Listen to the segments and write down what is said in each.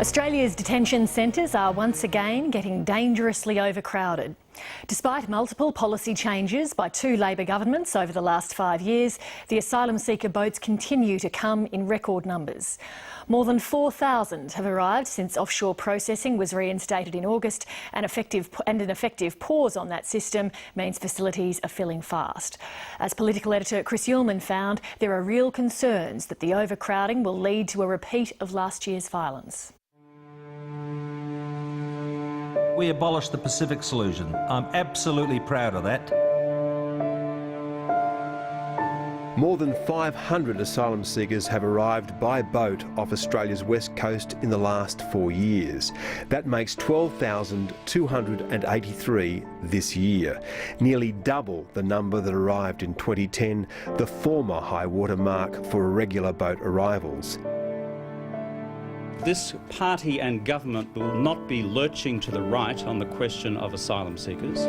Australia's detention centres are once again getting dangerously overcrowded. Despite multiple policy changes by two Labor governments over the last 5 years, the asylum seeker boats continue to come in record numbers. More than 4,000 have arrived since offshore processing was reinstated in August, and an effective pause on that system means facilities are filling fast. As political editor Chris Uhlmann found, there are real concerns that the overcrowding will lead to a repeat of last year's violence. We abolished the Pacific Solution. I'm absolutely proud of that. More than 500 asylum seekers have arrived by boat off Australia's west coast in the last 4 years. That makes 12,283 this year, nearly double the number that arrived in 2010, the former high water mark for irregular boat arrivals. This party and government will not be lurching to the right on the question of asylum seekers.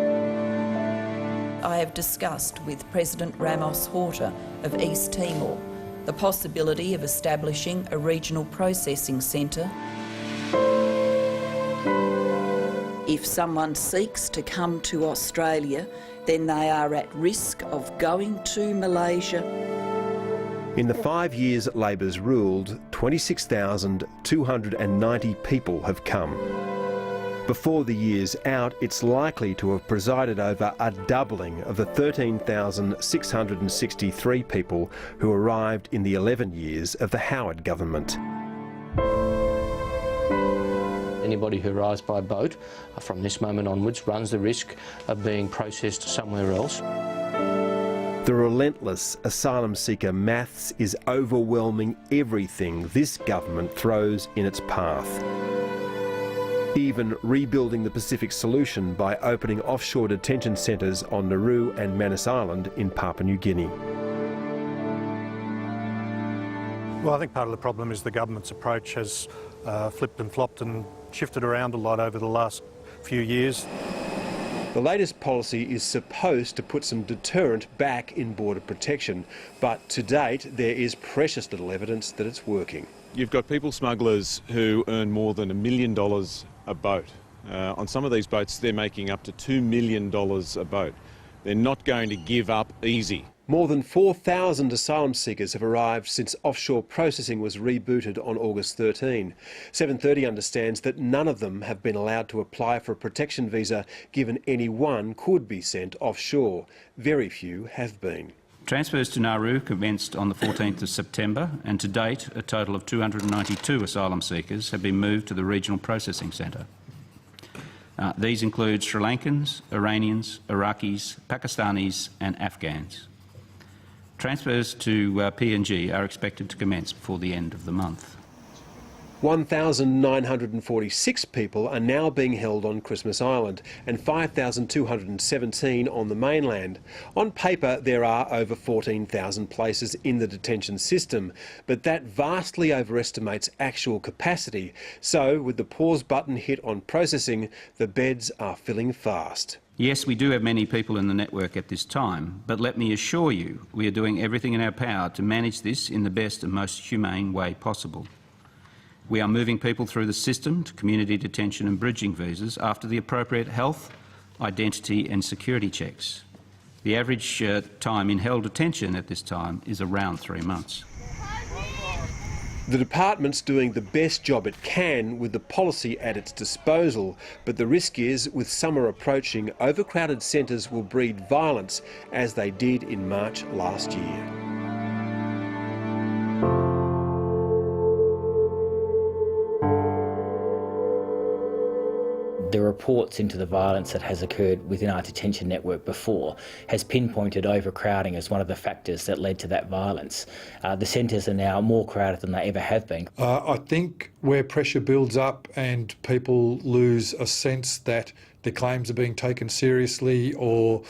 I have discussed with President Ramos Horta of East Timor the possibility of establishing a regional processing centre. If someone seeks to come to Australia, then they are at risk of going to Malaysia. In the 5 years Labor's ruled, 26,290 people have come. Before the year's out, it's likely to have presided over a doubling of the 13,663 people who arrived in the 11 years of the Howard government. Anybody who arrives by boat from this moment onwards runs the risk of being processed somewhere else. The relentless asylum seeker maths is overwhelming everything this government throws in its path. Even rebuilding the Pacific Solution by opening offshore detention centres on Nauru and Manus Island in Papua New Guinea. Well, I think part of the problem is the government's approach has flipped and flopped and shifted around a lot over the last few years. The latest policy is supposed to put some deterrent back in border protection, but to date there is precious little evidence that it's working. You've got people smugglers who earn more than $1 million a boat. On some of these boats they're making up to $2 million a boat. They're not going to give up easy. More than 4,000 asylum seekers have arrived since offshore processing was rebooted on August 13. 730 understands that none of them have been allowed to apply for a protection visa, given any one could be sent offshore. Very few have been. Transfers to Nauru commenced on the 14th of September, and to date a total of 292 asylum seekers have been moved to the regional processing centre. These include Sri Lankans, Iranians, Iraqis, Pakistanis and Afghans. Transfers to PNG are expected to commence before the end of the month. 1,946 people are now being held on Christmas Island and 5,217 on the mainland. On paper, there are over 14,000 places in the detention system, but that vastly overestimates actual capacity. So, with the pause button hit on processing, the beds are filling fast. Yes, we do have many people in the network at this time, but let me assure you we are doing everything in our power to manage this in the best and most humane way possible. We are moving people through the system to community detention and bridging visas after the appropriate health, identity and security checks. The average time in held detention at this time is around 3 months. The department's doing the best job it can with the policy at its disposal, but the risk is, with summer approaching, overcrowded centres will breed violence, as they did in March last year. The reports into the violence that has occurred within our detention network before has pinpointed overcrowding as one of the factors that led to that violence. The centres are now more crowded than they ever have been. I think where pressure builds up and people lose a sense that their claims are being taken seriously, or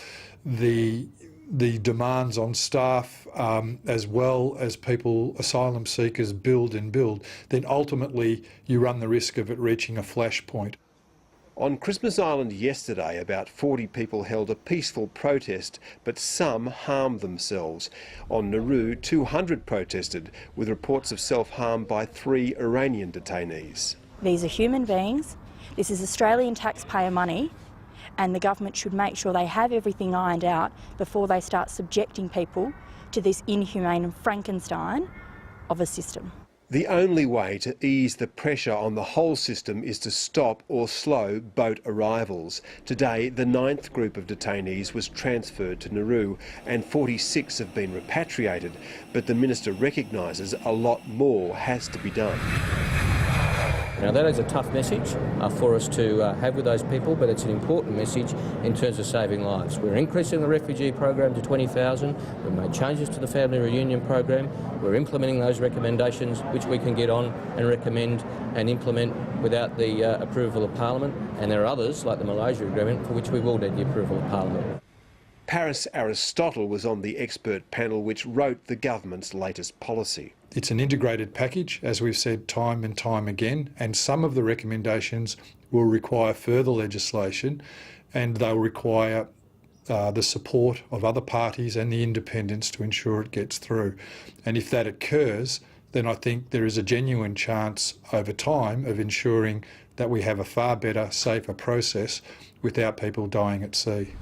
the demands on staff as well as asylum seekers build, then ultimately you run the risk of it reaching a flashpoint. On Christmas Island yesterday, about 40 people held a peaceful protest, but some harmed themselves. On Nauru, 200 protested, with reports of self-harm by 3 Iranian detainees. These are human beings. This is Australian taxpayer money, and the government should make sure they have everything ironed out before they start subjecting people to this inhumane Frankenstein of a system. The only way to ease the pressure on the whole system is to stop or slow boat arrivals. Today, the 9th group of detainees was transferred to Nauru and 46 have been repatriated, but the Minister recognises a lot more has to be done. Now that is a tough message for us to have with those people, but it's an important message in terms of saving lives. We're increasing the refugee program to 20,000, we've made changes to the family reunion program, we're implementing those recommendations which we can get on and recommend and implement without the approval of Parliament, and there are others like the Malaysia Agreement for which we will need the approval of Parliament. Paris Aristotle was on the expert panel which wrote the government's latest policy. It's an integrated package, as we've said time and time again, and some of the recommendations will require further legislation, and they'll require the support of other parties and the independents to ensure it gets through. And if that occurs, then I think there is a genuine chance over time of ensuring that we have a far better, safer process without people dying at sea.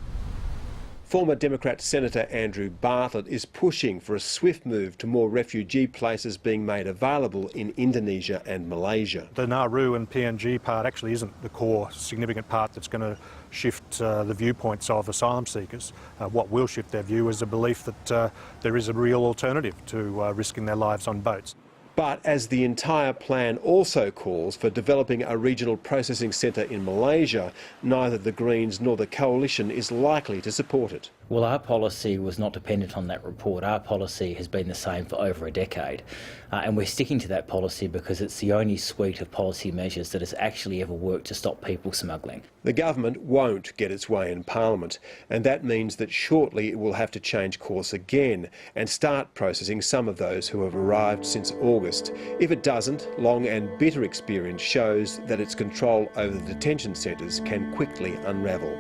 Former Democrat Senator Andrew Bartlett is pushing for a swift move to more refugee places being made available in Indonesia and Malaysia. The Nauru and PNG part actually isn't the core significant part that's going to shift the viewpoints of asylum seekers. What will shift their view is a belief that there is a real alternative to risking their lives on boats. But as the entire plan also calls for developing a regional processing centre in Malaysia, neither the Greens nor the Coalition is likely to support it. Well, our policy was not dependent on that report. Our policy has been the same for over a decade. And we're sticking to that policy because it's the only suite of policy measures that has actually ever worked to stop people smuggling. The government won't get its way in Parliament, and that means that shortly it will have to change course again and start processing some of those who have arrived since August. If it doesn't, long and bitter experience shows that its control over the detention centres can quickly unravel.